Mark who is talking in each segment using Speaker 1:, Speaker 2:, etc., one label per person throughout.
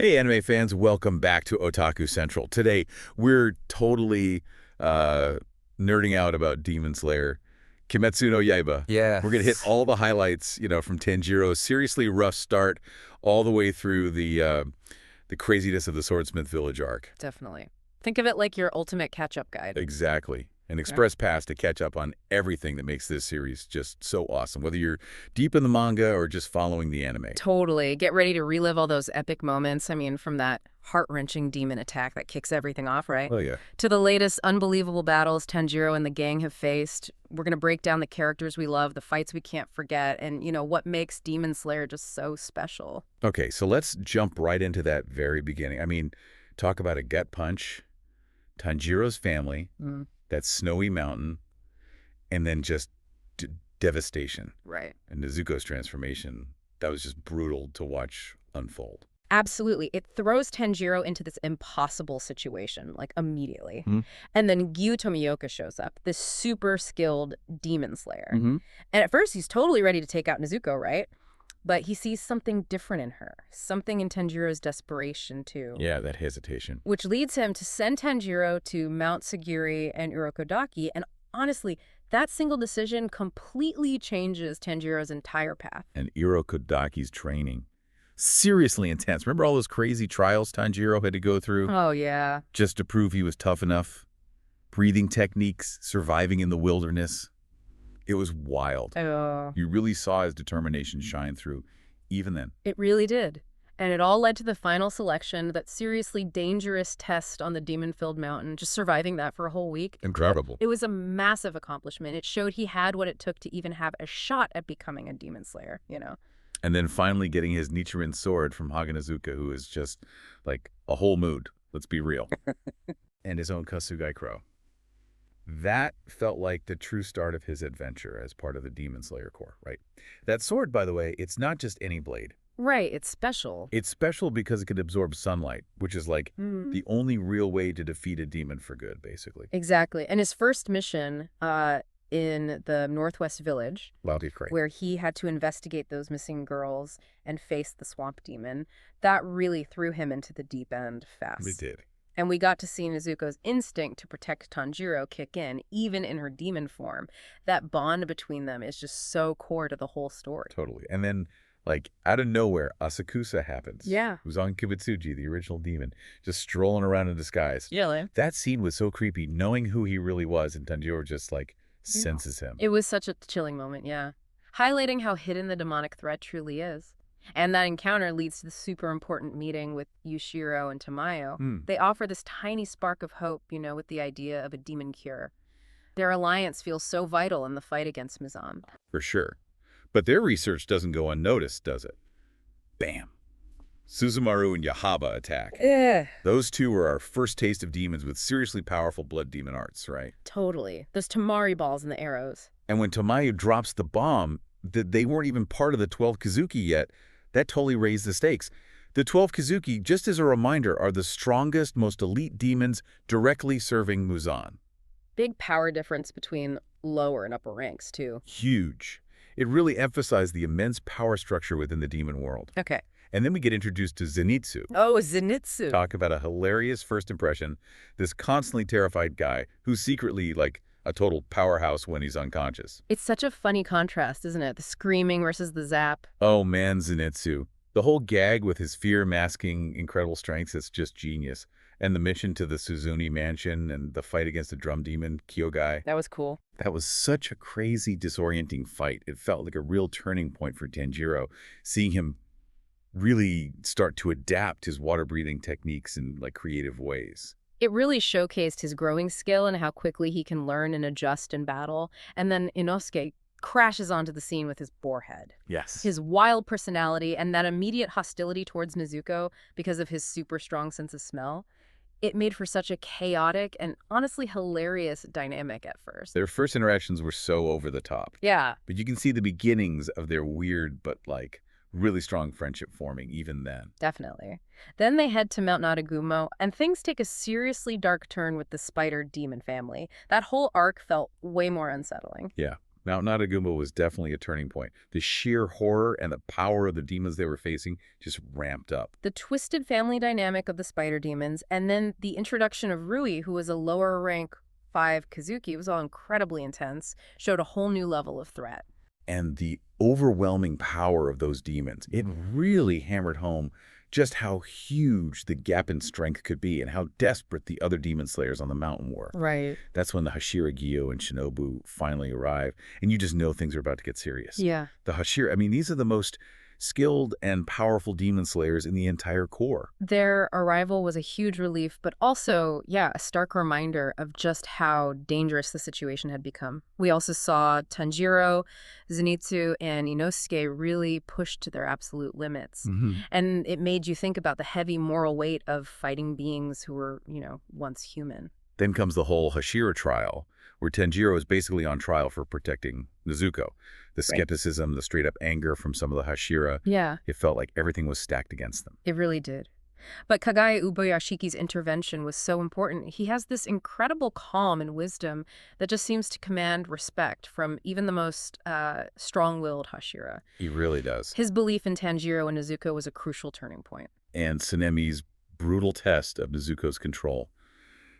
Speaker 1: Hey, anime fans, welcome back to Otaku Central. Today, we're totally nerding out about Demon Slayer, Kimetsu no Yaiba.
Speaker 2: Yeah.
Speaker 1: We're going to hit all the highlights, from Tanjiro's seriously rough start all the way through the craziness of the Swordsmith Village arc.
Speaker 3: Definitely. Think of it like your ultimate catch-up guide.
Speaker 1: Exactly. An express pass to catch up on everything that makes this series just so awesome, whether you're deep in the manga or just following the anime.
Speaker 3: Totally. Get ready to relive all those epic moments. I mean, from that heart-wrenching demon attack that kicks everything off, right?
Speaker 1: Oh, yeah.
Speaker 3: To the latest unbelievable battles Tanjiro and the gang have faced. We're going to break down the characters we love, the fights we can't forget, and, what makes Demon Slayer just so special.
Speaker 1: Okay, so let's jump right into that very beginning. I mean, talk about a gut punch. Tanjiro's family, that snowy mountain, and then just devastation.
Speaker 3: Right.
Speaker 1: And Nezuko's transformation, that was just brutal to watch unfold.
Speaker 3: Absolutely. It throws Tanjiro into this impossible situation, like, immediately. And then Gyutaro shows up, this super skilled demon slayer. And at first, he's totally ready to take out Nezuko, right? But he sees something different in her, something in Tanjiro's desperation, too.
Speaker 1: Yeah, that hesitation.
Speaker 3: Which leads him to send Tanjiro to Mount Sagiri and Urokodaki. And honestly, that single decision completely changes Tanjiro's entire path.
Speaker 1: And Urokodaki's training. Seriously intense. Remember all those crazy trials Tanjiro had to go through?
Speaker 3: Oh, yeah.
Speaker 1: Just to prove he was tough enough? Breathing techniques, surviving in the wilderness. It was wild.
Speaker 3: Oh.
Speaker 1: You really saw his determination shine through, even then.
Speaker 3: It really did. And it all led to the final selection, that seriously dangerous test on the demon-filled mountain, just surviving that for a whole week.
Speaker 1: Incredible.
Speaker 3: It was a massive accomplishment. It showed he had what it took to even have a shot at becoming a demon slayer,
Speaker 1: And then finally getting his Nichiren sword from Nezuko, who is just like a whole mood, let's be real. And his own Kasugai Crow. That felt like the true start of his adventure as part of the Demon Slayer Corps, right? That sword, by the way, it's not just any blade.
Speaker 3: Right, it's special.
Speaker 1: It's special because it can absorb sunlight, which is like the only real way to defeat a demon for good, basically.
Speaker 3: Exactly. And his first mission in the Northwest Village, where he had to investigate those missing girls and face the swamp demon, that really threw him into the deep end fast.
Speaker 1: It did.
Speaker 3: And we got to see Nezuko's instinct to protect Tanjiro kick in, even in her demon form. That bond between them is just so core to the whole story.
Speaker 1: Totally. And then, like, out of nowhere, Asakusa happens.
Speaker 3: Yeah.
Speaker 1: Who's on Kibutsuji, the original demon, just strolling around in disguise.
Speaker 3: Yeah.
Speaker 1: That scene was so creepy, knowing who he really was, and Tanjiro just, like, senses him.
Speaker 3: It was such a chilling moment, yeah. Highlighting how hidden the demonic threat truly is. And that encounter leads to the super important meeting with Yushiro and Tamayo. They offer this tiny spark of hope, with the idea of a demon cure. Their alliance feels so vital in the fight against Mizan.
Speaker 1: For sure. But their research doesn't go unnoticed, does it? Bam. Suzumaru and Yaiba attack. Those two were our first taste of demons with seriously powerful blood demon arts, right?
Speaker 3: Totally. Those Tamari balls and the arrows.
Speaker 1: And when Tamayo drops the bomb, they weren't even part of the 12 Kazuki yet. That totally raised the stakes. The 12 Kazuki, just as a reminder, are the strongest, most elite demons directly serving Muzan.
Speaker 3: Big power difference between lower and upper ranks, too.
Speaker 1: Huge. It really emphasized the immense power structure within the demon world.
Speaker 3: Okay.
Speaker 1: And then we get introduced to Zenitsu.
Speaker 3: Oh, Zenitsu.
Speaker 1: Talk about a hilarious first impression. This constantly terrified guy who's secretly, like, a total powerhouse when he's unconscious.
Speaker 3: It's such a funny contrast, isn't it? The screaming versus the zap.
Speaker 1: Oh man, Zenitsu. The whole gag with his fear masking incredible strengths is just genius. And the mission to the Suzuni mansion and the fight against the drum demon, Kyogai.
Speaker 3: That was cool.
Speaker 1: That was such a crazy, disorienting fight. It felt like a real turning point for Tanjiro, seeing him really start to adapt his water-breathing techniques in like creative ways.
Speaker 3: It really showcased his growing skill and how quickly he can learn and adjust in battle. And then Inosuke crashes onto the scene with his boar head.
Speaker 1: Yes.
Speaker 3: His wild personality and that immediate hostility towards Nezuko because of his super strong sense of smell. It made for such a chaotic and honestly hilarious dynamic at first.
Speaker 1: Their first interactions were so over the top.
Speaker 3: Yeah.
Speaker 1: But you can see the beginnings of their weird but like really strong friendship forming even then.
Speaker 3: Definitely. Then they head to Mount Naragumo, and things take a seriously dark turn with the spider demon family. That whole arc felt way more unsettling.
Speaker 1: Yeah. Mount Nadaguma was definitely a turning point. The sheer horror and the power of the demons they were facing just ramped up.
Speaker 3: The twisted family dynamic of the spider demons, and then the introduction of Rui, who was a lower rank 5 Kazuki, was all incredibly intense, showed a whole new level of threat.
Speaker 1: And the overwhelming power of those demons, it really hammered home just how huge the gap in strength could be and how desperate the other demon slayers on the mountain were.
Speaker 3: Right.
Speaker 1: That's when the Hashira Gyo and Shinobu finally arrive, and you just know things are about to get serious.
Speaker 3: Yeah.
Speaker 1: The Hashira, I mean, these are the most skilled and powerful demon slayers in the entire Corps.
Speaker 3: Their arrival was a huge relief, but also, a stark reminder of just how dangerous the situation had become. We also saw Tanjiro, Zenitsu, and Inosuke really pushed to their absolute limits. And it made you think about the heavy moral weight of fighting beings who were, once human.
Speaker 1: Then comes the whole Hashira trial, where Tanjiro is basically on trial for protecting Nezuko. The skepticism, the straight-up anger from some of the Hashira, it felt like everything was stacked against them.
Speaker 3: It really did. But Kagaye Uboyashiki's intervention was so important. He has this incredible calm and wisdom that just seems to command respect from even the most strong-willed Hashira.
Speaker 1: He really does.
Speaker 3: His belief in Tanjiro and Nezuko was a crucial turning point.
Speaker 1: And Tsunemi's brutal test of Nezuko's control,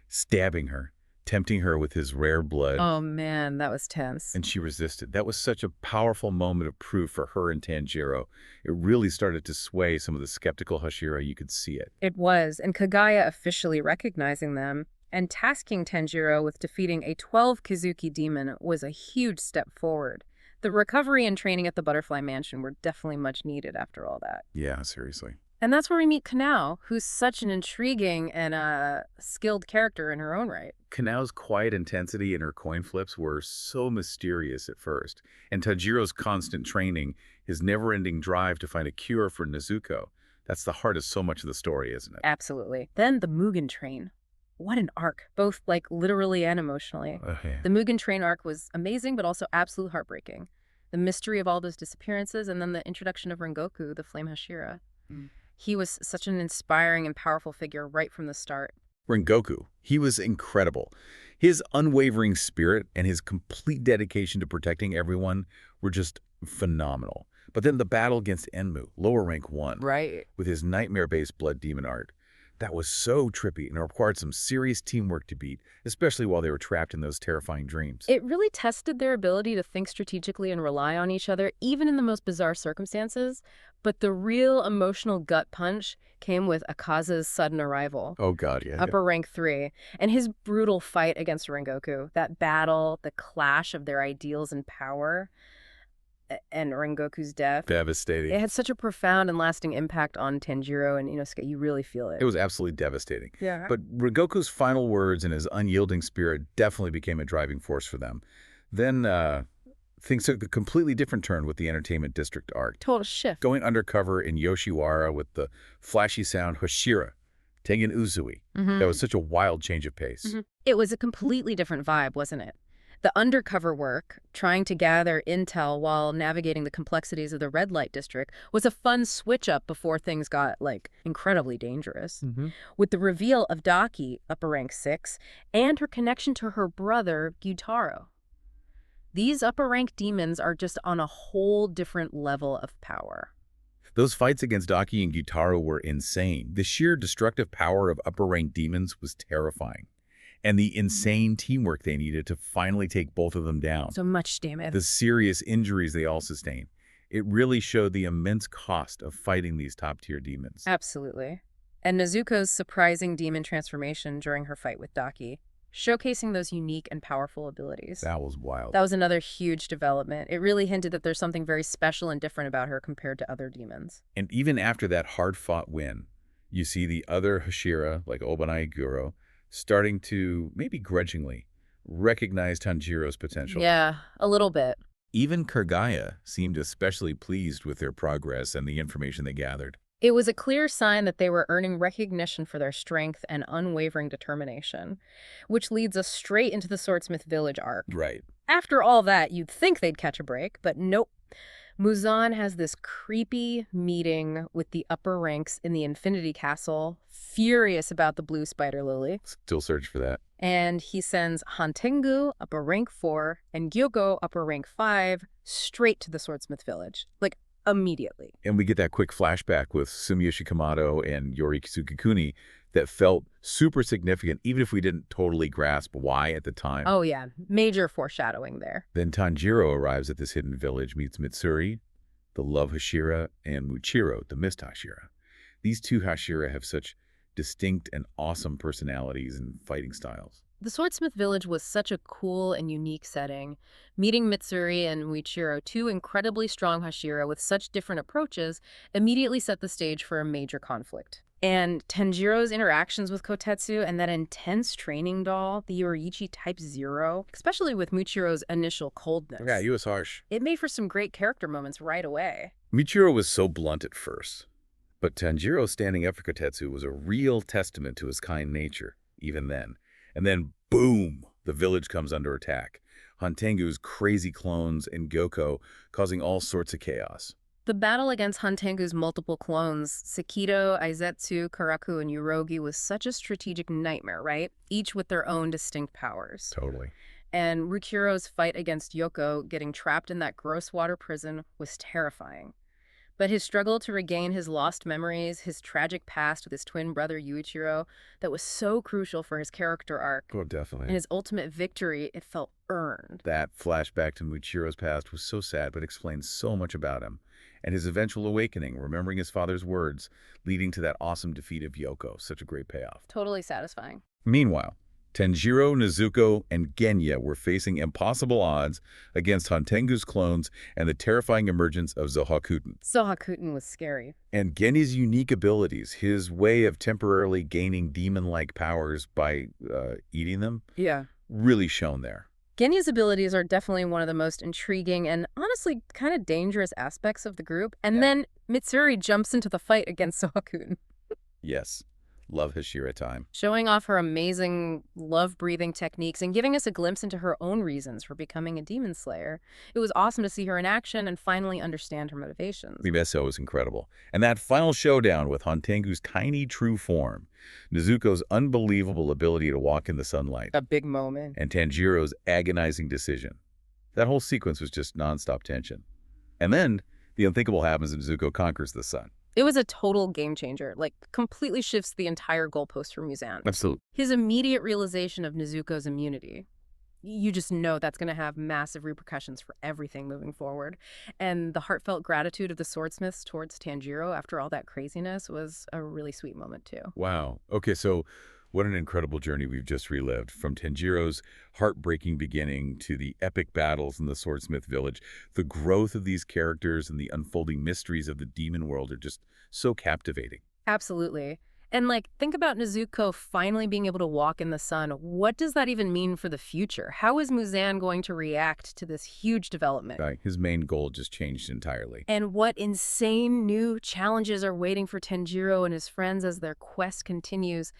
Speaker 1: stabbing her, tempting her with his rare blood.
Speaker 3: Oh, man, that was tense.
Speaker 1: And she resisted. That was such a powerful moment of proof for her and Tanjiro. It really started to sway some of the skeptical Hashira. You could see it.
Speaker 3: It was, and Kagaya officially recognizing them and tasking Tanjiro with defeating a 12 Kazuki demon was a huge step forward. The recovery and training at the Butterfly Mansion were definitely much needed after all that.
Speaker 1: Yeah, seriously.
Speaker 3: And that's where we meet Kanao, who's such an intriguing and skilled character in her own right.
Speaker 1: Kanao's quiet intensity and her coin flips were so mysterious at first. And Tanjiro's constant training, his never-ending drive to find a cure for Nezuko, that's the heart of so much of the story, isn't it?
Speaker 3: Absolutely. Then the Mugen Train. What an arc, both literally and emotionally.
Speaker 1: Yeah.
Speaker 3: The Mugen Train arc was amazing, but also absolutely heartbreaking. The mystery of all those disappearances, and then the introduction of Rengoku, the Flame Hashira. He was such an inspiring and powerful figure right from the start.
Speaker 1: Rengoku, he was incredible. His unwavering spirit and his complete dedication to protecting everyone were just phenomenal. But then the battle against Enmu, lower rank 1,
Speaker 3: Right.
Speaker 1: with his nightmare-based blood demon art, that was so trippy and required some serious teamwork to beat, especially while they were trapped in those terrifying dreams.
Speaker 3: It really tested their ability to think strategically and rely on each other, even in the most bizarre circumstances. But the real emotional gut punch came with Akaza's sudden arrival.
Speaker 1: Oh, God, yeah.
Speaker 3: Upper rank 3, and his brutal fight against Rengoku. That battle, the clash of their ideals and power, and Rengoku's death.
Speaker 1: Devastating.
Speaker 3: It had such a profound and lasting impact on Tanjiro and Inosuke. You really feel it.
Speaker 1: It was absolutely devastating.
Speaker 3: Yeah.
Speaker 1: But Rengoku's final words and his unyielding spirit definitely became a driving force for them. Then things took a completely different turn with the Entertainment District arc.
Speaker 3: Total shift.
Speaker 1: Going undercover in Yoshiwara with the flashy sound Hashira, Tengen Uzui. That was such a wild change of pace.
Speaker 3: It was a completely different vibe, wasn't it? The undercover work, trying to gather intel while navigating the complexities of the red light district, was a fun switch up before things got, incredibly dangerous. With the reveal of Daki, upper rank 6, and her connection to her brother, Gyutaro. These upper rank demons are just on a whole different level of power.
Speaker 1: Those fights against Daki and Gyutaro were insane. The sheer destructive power of upper rank demons was terrifying. And the insane teamwork they needed to finally take both of them down.
Speaker 3: So much damage.
Speaker 1: The serious injuries they all sustained. It really showed the immense cost of fighting these top-tier demons.
Speaker 3: Absolutely. And Nezuko's surprising demon transformation during her fight with Daki, showcasing those unique and powerful abilities.
Speaker 1: That was wild.
Speaker 3: That was another huge development. It really hinted that there's something very special and different about her compared to other demons.
Speaker 1: And even after that hard-fought win, you see the other Hashira, like Obanai Guro, starting to, maybe grudgingly, recognize Tanjiro's potential.
Speaker 3: Yeah, a little bit.
Speaker 1: Even Kagaya seemed especially pleased with their progress and the information they gathered.
Speaker 3: It was a clear sign that they were earning recognition for their strength and unwavering determination, which leads us straight into the Swordsmith Village arc.
Speaker 1: Right.
Speaker 3: After all that, you'd think they'd catch a break, but nope. Muzan has this creepy meeting with the upper ranks in the Infinity Castle, furious about the blue spider lily.
Speaker 1: Still search for that.
Speaker 3: And he sends Hantengu, upper rank 4, and Gyoko, upper rank 5, straight to the Swordsmith Village. Like, immediately.
Speaker 1: And we get that quick flashback with Sumiyoshi Kamado and Yori Tsukikuni that felt super significant, even if we didn't totally grasp why at the time.
Speaker 3: Oh, yeah. Major foreshadowing there.
Speaker 1: Then Tanjiro arrives at this hidden village, meets Mitsuri, the love Hashira, and Muichiro, the mist Hashira. These two Hashira have such distinct and awesome personalities and fighting styles.
Speaker 3: The Swordsmith Village was such a cool and unique setting. Meeting Mitsuri and Muichiro, two incredibly strong Hashira with such different approaches, immediately set the stage for a major conflict. And Tanjiro's interactions with Kotetsu and that intense training doll, the Yoriichi Type 0, especially with Muichiro's initial coldness.
Speaker 1: Yeah, he was harsh.
Speaker 3: It made for some great character moments right away.
Speaker 1: Muichiro was so blunt at first, but Tanjiro standing up for Kotetsu was a real testament to his kind nature, even then. And then, boom, the village comes under attack. Hantengu's crazy clones and Gyoko causing all sorts of chaos.
Speaker 3: The battle against Hantengu's multiple clones, Sekito, Aizetsu, Karaku, and Yurogi, was such a strategic nightmare, right? Each with their own distinct powers.
Speaker 1: Totally.
Speaker 3: And Rukiro's fight against Yoko, getting trapped in that gross water prison, was terrifying. But his struggle to regain his lost memories, his tragic past with his twin brother Yuichiro, that was so crucial for his character arc.
Speaker 1: Oh, definitely.
Speaker 3: And his ultimate victory, it felt earned.
Speaker 1: That flashback to Muichiro's past was so sad, but explains so much about him. And his eventual awakening, remembering his father's words, leading to that awesome defeat of Yoko. Such a great payoff.
Speaker 3: Totally satisfying.
Speaker 1: Meanwhile, Tanjiro, Nezuko, and Genya were facing impossible odds against Hantengu's clones and the terrifying emergence of Zohakuten.
Speaker 3: Zohakuten was scary.
Speaker 1: And Genya's unique abilities, his way of temporarily gaining demon-like powers by eating them, really shone there.
Speaker 3: Genya's abilities are definitely one of the most intriguing and honestly kind of dangerous aspects of the group. And then Mitsuri jumps into the fight against Zohakuten.
Speaker 1: Yes. Love Hashira time.
Speaker 3: Showing off her amazing love-breathing techniques and giving us a glimpse into her own reasons for becoming a demon slayer. It was awesome to see her in action and finally understand her motivations.
Speaker 1: Mimeso was incredible. And that final showdown with Hantengu's tiny true form, Nezuko's unbelievable ability to walk in the sunlight.
Speaker 3: A big moment.
Speaker 1: And Tanjiro's agonizing decision. That whole sequence was just nonstop tension. And then the unthinkable happens and Nezuko conquers the sun.
Speaker 3: It was a total game changer, like completely shifts the entire goalpost for Muzan.
Speaker 1: Absolutely.
Speaker 3: His immediate realization of Nezuko's immunity. You just know that's going to have massive repercussions for everything moving forward. And the heartfelt gratitude of the swordsmiths towards Tanjiro after all that craziness was a really sweet moment too.
Speaker 1: Wow. Okay, so what an incredible journey we've just relived, from Tanjiro's heartbreaking beginning to the epic battles in the Swordsmith Village. The growth of these characters and the unfolding mysteries of the demon world are just so captivating.
Speaker 3: Absolutely. And think about Nezuko finally being able to walk in the sun. What does that even mean for the future? How is Muzan going to react to this huge development?
Speaker 1: Right. His main goal just changed entirely.
Speaker 3: And what insane new challenges are waiting for Tanjiro and his friends as their quest continues?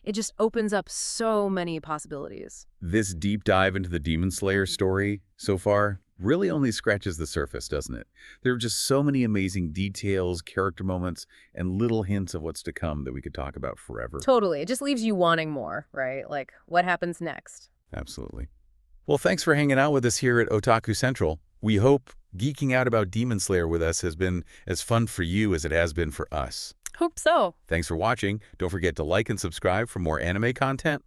Speaker 3: It just opens up so many possibilities.
Speaker 1: This deep dive into the Demon Slayer story so far really only scratches the surface, doesn't it? There are just so many amazing details, character moments, and little hints of what's to come that we could talk about forever.
Speaker 3: Totally. It just leaves you wanting more, right? Like, what happens next?
Speaker 1: Absolutely. Well, thanks for hanging out with us here at Otaku Central. We hope geeking out about Demon Slayer with us has been as fun for you as it has been for us.
Speaker 3: Hope so.
Speaker 1: Thanks for watching. Don't forget to like and subscribe for more anime content.